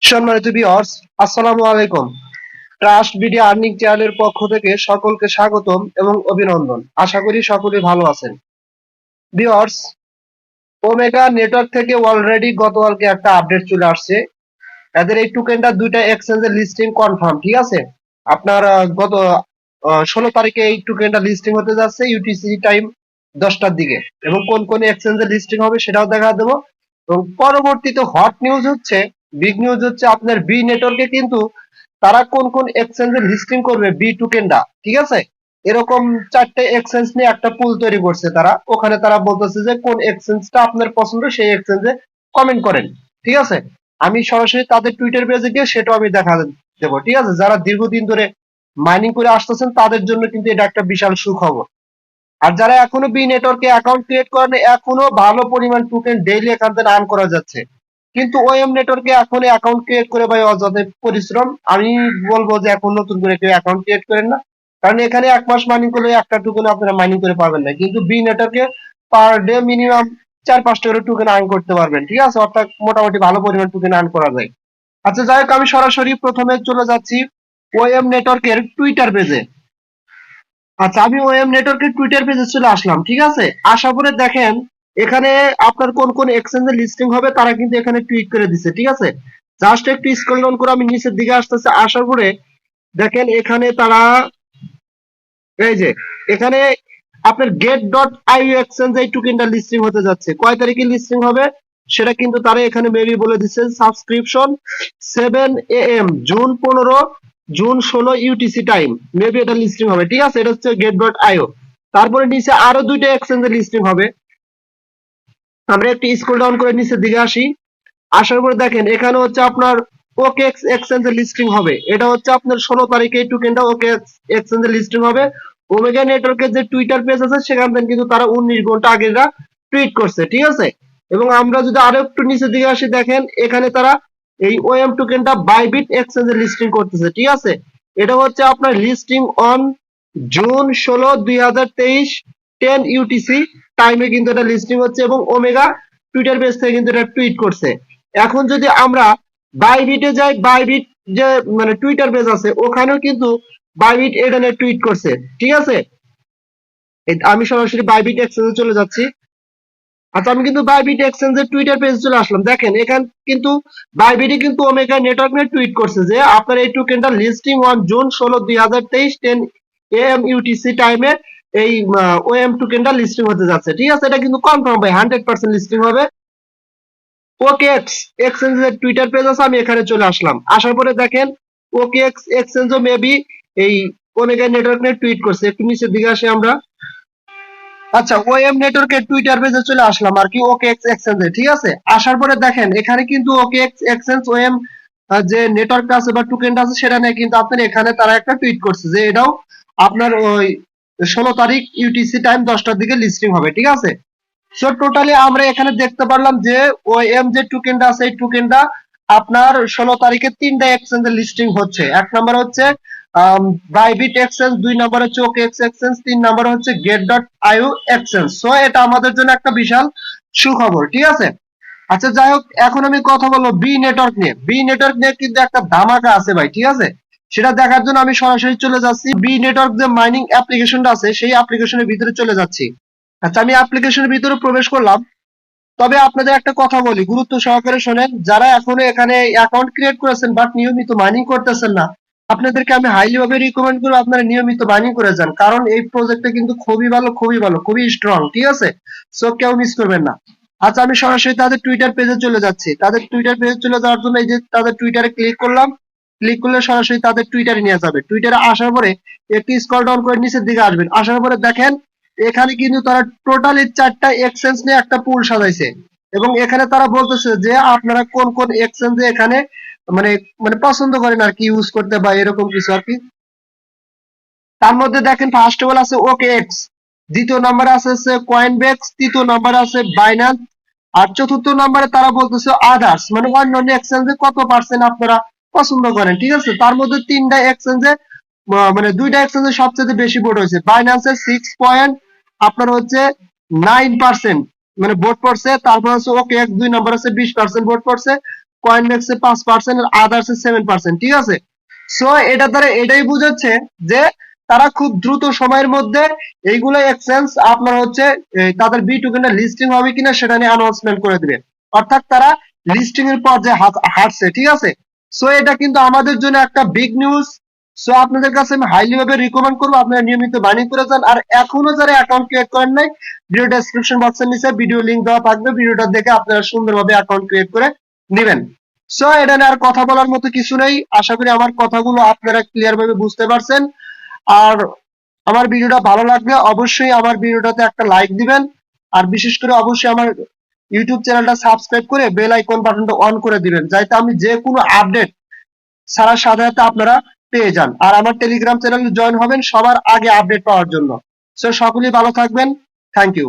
সম্মানিত ভিউয়ার্স, আসসালামু আলাইকুম। ট্রাস্ট বিডি আর্নিং চ্যানেলের পক্ষ থেকে সকলকে স্বাগতম এবং অভিনন্দন। আশা করি সকলে ভালো আছেন। ভিউয়ার্স, ওমেগা নেটওয়ার্ক থেকে অলরেডি গতকালকে একটা আপডেট চলে আসছে। এদের এই টোকেনটা দুইটা এক্সচেঞ্জের লিস্টিং কনফার্ম, ঠিক আছে। আপনার গত 16 তারিখে এই টোকেনটা লিস্টিং হতে যাচ্ছে ইউটিসি টাইম 10টার দিকে, এবং কোন কোন এক্সচেঞ্জের লিস্টিং হবে সেটাও দেখা দেবো। এবং পরবর্তীতে হট নিউজ হচ্ছে, বিগ নিউজ হচ্ছে, আপনার বি নেটওয়ার্কে কিন্তু তারা কোন কোন এক্সচেঞ্জে লিস্টিং করবে বি টোকেনটা, ঠিক আছে। এরকম 4টে এক্সচেঞ্জ নিয়ে একটা পুল তৈরি করছে তারা। ওখানে তারা বলতেছে যে কোন এক্সচেঞ্জটা আপনার পছন্দ সেই এক্সচেঞ্জে কমেন্ট করেন, ঠিক আছে। আমি সরাসরি তাদের টুইটার পেজে গিয়ে সেটাও আমি দেখা দেবো, ঠিক আছে। যারা দীর্ঘদিন ধরে মাইনিং করে আসতেছেন তাদের জন্য কিন্তু এটা একটা বিশাল সুখবর। আর যারা এখনো বি নেটওয়ার্কে অ্যাকাউন্ট ক্রিয়েট করেন, এখনো ভালো পরিমাণ টোকেন ডেইলি এখান থেকে আর্ন করা যাচ্ছে। কিন্তু ওএম নেটওয়ার্কে এখন অ্যাকাউন্ট ক্রিয়েট করে ভাই অযথা পরিশ্রম। আমি বলবো যে এখন নতুন করে কেউ অ্যাকাউন্ট ক্রিয়েট করেন না, কারণ এখানে 1 মাস মাইনিং করলে একটা টোকেন আপনারা মাইনিং করে পাবেন না। কিন্তু বি নেটওয়ার্কে পার ডে মিনিমাম 4-5টা করে টোকেন আর্ন করতে পারবেন, ঠিক আছে। অর্থাৎ মোটামুটি ভালো পরিমাণ টোকেন আর্ন করা যায়। আচ্ছা, যাই হোক, আমি সরাসরি প্রথমে চলে যাচ্ছি ওএম নেটওয়ার্কের টুইটার পেজে। আচ্ছা, আমি ওএম নেটওয়ার্কের টুইটার পেজে চলে আসলাম, ঠিক আছে। আসার পরে দেখেন এখানে আপনার কোন কোন এক্সচেঞ্জে লিস্টিং হবে তারা কিন্তু এখানে টুইট করে দিছে, ঠিক আছে। জাস্ট একটু স্ক্রল ডাউন করে আমি নিচের দিকে আসতেছে। আসার পরে দেখেন এখানে তারা এই যে এখানে আপনার গেট ডট আইইউ এক্সচেঞ্জ এই টোকেনটা লিস্টিং হতে যাচ্ছে। কয় তারিখে লিস্টিং হবে সেটা কিন্তু তারা এখানে মেবি বলে দিচ্ছে। Subscription 7 AM, June 15, June 16 UTC time maybe এটা লিস্টিং হবে, ঠিক আছে। এটা হচ্ছে গেট ডট আইও। তারপরে নিচে আরো দুইটা এক্সচেঞ্জে লিস্টিং হবে। আমরা একটু স্ক্রল ডাউন করে নিচের দিকে আসি। আসার পরে দেখেন এখানে হচ্ছে আপনার ওকে এক্সচেঞ্জে লিস্টিং হবে। এটা হচ্ছে আপনার 16 তারিখে এই টোকেনটা ওকে এক্সচেঞ্জে লিস্টিং হবে। ওমেগা নেটওয়ার্কের যে টুইটার পেজ আছে সেখান থেকে কিন্তু তারা 19 ঘন্টা আগে টুইট করছে, ঠিক আছে। এবং আমরা যদি আরো একটু নিচের দিকে আসি, দেখেন এখানে তারা এই ওএম টোকেনটা বাইবিট এক্সচেঞ্জে লিস্টিং করতেছে, ঠিক আছে। এটা হচ্ছে আপনার লিস্টিং অন জুন 16, 2023 10 ইউটিসি টাইমে কিন্তু এটা লিস্টিং হচ্ছে, এবং ওমেগা টুইটার পেজ থেকে কিন্তু এটা টুইট করছে। এখন যদি আমরা বাইবিটে যাই, বাইবিট যে মানে টুইটার পেজ আছে ওখানেও কিন্তু বাইবিট এটা নিয়ে টুইট করছে, ঠিক আছে। আমি সরাসরি বাইবিট এক্সচেঞ্জে চলে যাচ্ছি। আচ্ছা, আমি কিন্তু বাইবিট এক্সচেঞ্জের টুইটার পেজে চলে আসলাম। দেখেন এখান কিন্তু বাইবিটে কিন্তু ওমেগা নেটওয়ার্ক নিয়ে টুইট করছে যে আপনার এই টোকেনটা listing on June 16, 2023 10 AM UTC টাইমে এই ওএম টোকেনটা লিস্টিং হতে যাচ্ছে, ঠিক আছে। এটা কিন্তু কনফার্ম ভাই, 100% লিস্টিং হবে। ওকে এক্সচেঞ্জের টুইটার পেজ আছে, আমি এখানে চলে আসলাম। আসার পরে দেখেন ওকে এক্সচেঞ্জও মেবি এই ওমেগা নেটওয়ার্ক নিয়ে টুইট করছে। একটু নিচের দিকে আসি আমরা। আচ্ছা, ওএম নেটওয়ার্কের টুইটার পেজে চলে আসলাম আর কি, ওকে এক্সচেঞ্জে, ঠিক আছে। আসার পরে দেখেন এখানে কিন্তু ওকে এক্সচেঞ্জ ওএম যে নেটওয়ার্কটা আছে বা টোকেনটা আছে সেটা নিয়ে কিন্তু আপনার এখানে তারা একটা টুইট করছে যে এটাও আপনার ওই 16 তারিখ ইউটিসি টাইম 10টার দিকে লিস্টিং হবে, ঠিক আছে। সো টোটালি আমরা এখানে দেখতে পারলাম যে ওএম যে টোকেনটা আছে এই টোকেনটা আপনার 16 তারিখে 3টা এক্সচেঞ্জে লিস্টিং হচ্ছে। এক নাম্বার হচ্ছে বাইবিট এক্সচেঞ্জ, 2 নাম্বার হচ্ছে ওকে এক্সচেঞ্জ, 3 নাম্বার হচ্ছে গেট ডট আইও এক্সচেঞ্জ। সো এটা আমাদের জন্য একটা বিশাল সুখবর, ঠিক আছে। আচ্ছা, যাই হোক, এখন আমি কথা বলবো বি নেটওয়ার্ক নিয়ে। বি নেটওয়ার্ক নিয়ে কিন্তু একটা ধামাকা আছে ভাই, ঠিক আছে। সেটা দেখার জন্য আমি সরাসরি চলে যাচ্ছি বি নেটওয়ার্ক যে মাইনিং অ্যাপ্লিকেশনটা আছে সেই অ্যাপ্লিকেশনের ভিতরে চলে যাচ্ছি। আচ্ছা, আমি অ্যাপ্লিকেশনের ভিতরে প্রবেশ করলাম। তবে আপনাদের একটা কথা বলি, গুরুত্ব সহকারে শোনেন। যারা এখনো এখানে অ্যাকাউন্ট ক্রিয়েট করেছেন বাট নিয়মিত মাইনিং করতেছেন না, আপনাদেরকে আমি হাইলি ভাবে রিকমেন্ড করবো আপনারা নিয়মিত মাইনিং করে যান, কারণ এই প্রজেক্টটা কিন্তু খুবই ভালো, খুবই ভালো, খুবই স্ট্রং, ঠিক আছে। সো কেউ মিস করবেন না। আচ্ছা, আমি সরাসরি তাদের টুইটার পেজে চলে যাচ্ছি। তাদের টুইটার পেজে চলে যাওয়ার জন্য এই যে তাদের টুইটারে ক্লিক করলাম। ক্লিক করলে সরাসরি তাদের টুইটারে নিয়ে যাবে। টুইটারে আসার পরে একটু স্ক্রল ডাউন করে নিচের দিকে আসবেন। আসার পরে দেখেন এখানে কিন্তু তারা টোটালি 4টা এক্সচেঞ্জ নিয়ে একটা পুল সাজাইছে, এবং এখানে তারা বলতেছে যে আপনারা কোন কোন এক্সচেঞ্জে এখানে মানে মানে পছন্দ করেন আর কি ইউজ করতে বা এরকম কিছু আর কি। তার মধ্যে দেখেন ফার্স্ট অফ অল আছে ওকে এক্স, দ্বিতীয় নম্বরে আছে কয়েনবেক্স, তৃতীয় নম্বরে আছে বাইন্যান্স, আর চতুর্থ নম্বরে তারা বলতেছে আদার্স, মানে অন্যান্য এক্সচেঞ্জে কত পার্সেন্ট আপনারা পছন্দ করেন, ঠিক আছে। তার মধ্যে 3টা এক্সচেঞ্জে মানে 2টা এক্সচেঞ্জে সবচেয়ে বেশি ভোট হয়েছে। বাইন্যান্সের 6 পয়েন্ট আপনার হচ্ছে 9% মানে ভোট পড়ছে। তারপর হচ্ছে ওকে এক্স 2 নম্বর আছে 20% ভোট পড়ছে। কয়েনবেক্সে 5% আর আদার্সে 7%, ঠিক আছে। সো এটা দ্বারা এটাই বুঝাচ্ছে যে তারা খুব দ্রুত সময়ের মধ্যে এইগুলো এক্সচেঞ্জ আপনার হচ্ছে তাদের বি টোকেনটা লিস্টিং হবে কিনা সেটা নিয়ে অ্যানাউন্সমেন্ট করে দিবে, অর্থাৎ তারা লিস্টিং এর পর যে হাঁটছে, ঠিক আছে। সো এটা কিন্তু আমাদের জন্য একটা বিগ নিউজ। সো আপনাদের কাছে আমি হাইলি ভাবে রিকমেন্ড করবো আপনারা নিয়মিত বাইনিং করে যান। আর এখনো যারা অ্যাকাউন্ট ক্রিয়েট করেন নাই, ভিডিও ডেসক্রিপশন বক্সের নিচে ভিডিও লিংক দেওয়া থাকবে, ভিডিওটা দেখে আপনারা সুন্দরভাবে অ্যাকাউন্ট ক্রিয়েট করে নেবেন। সো এটা নিয়ে আর কথা বলার মতো কিছু নেই, আশা করি আমার কথাগুলো আপনারা ক্লিয়ার ভাবে বুঝতে পারছেন। আর আমার ভিডিওটা ভালো লাগলে অবশ্যই আমার ভিডিওটাতে একটা লাইক দিবেন, আর বিশেষ করে অবশ্যই আমার ইউটিউব চ্যানেলটা সাবস্ক্রাইব করে বেল আইকন বাটনটা অন করে দিবেন, যাতে আমি যে কোনো আপডেট সারা সাথে সাথে আপনারা পেয়ে যান। আর আমার টেলিগ্রাম চ্যানেলে জয়েন হবেন সবার আগে আপডেট পাওয়ার জন্য। সো সকলেই ভালো থাকবেন, থ্যাংক ইউ।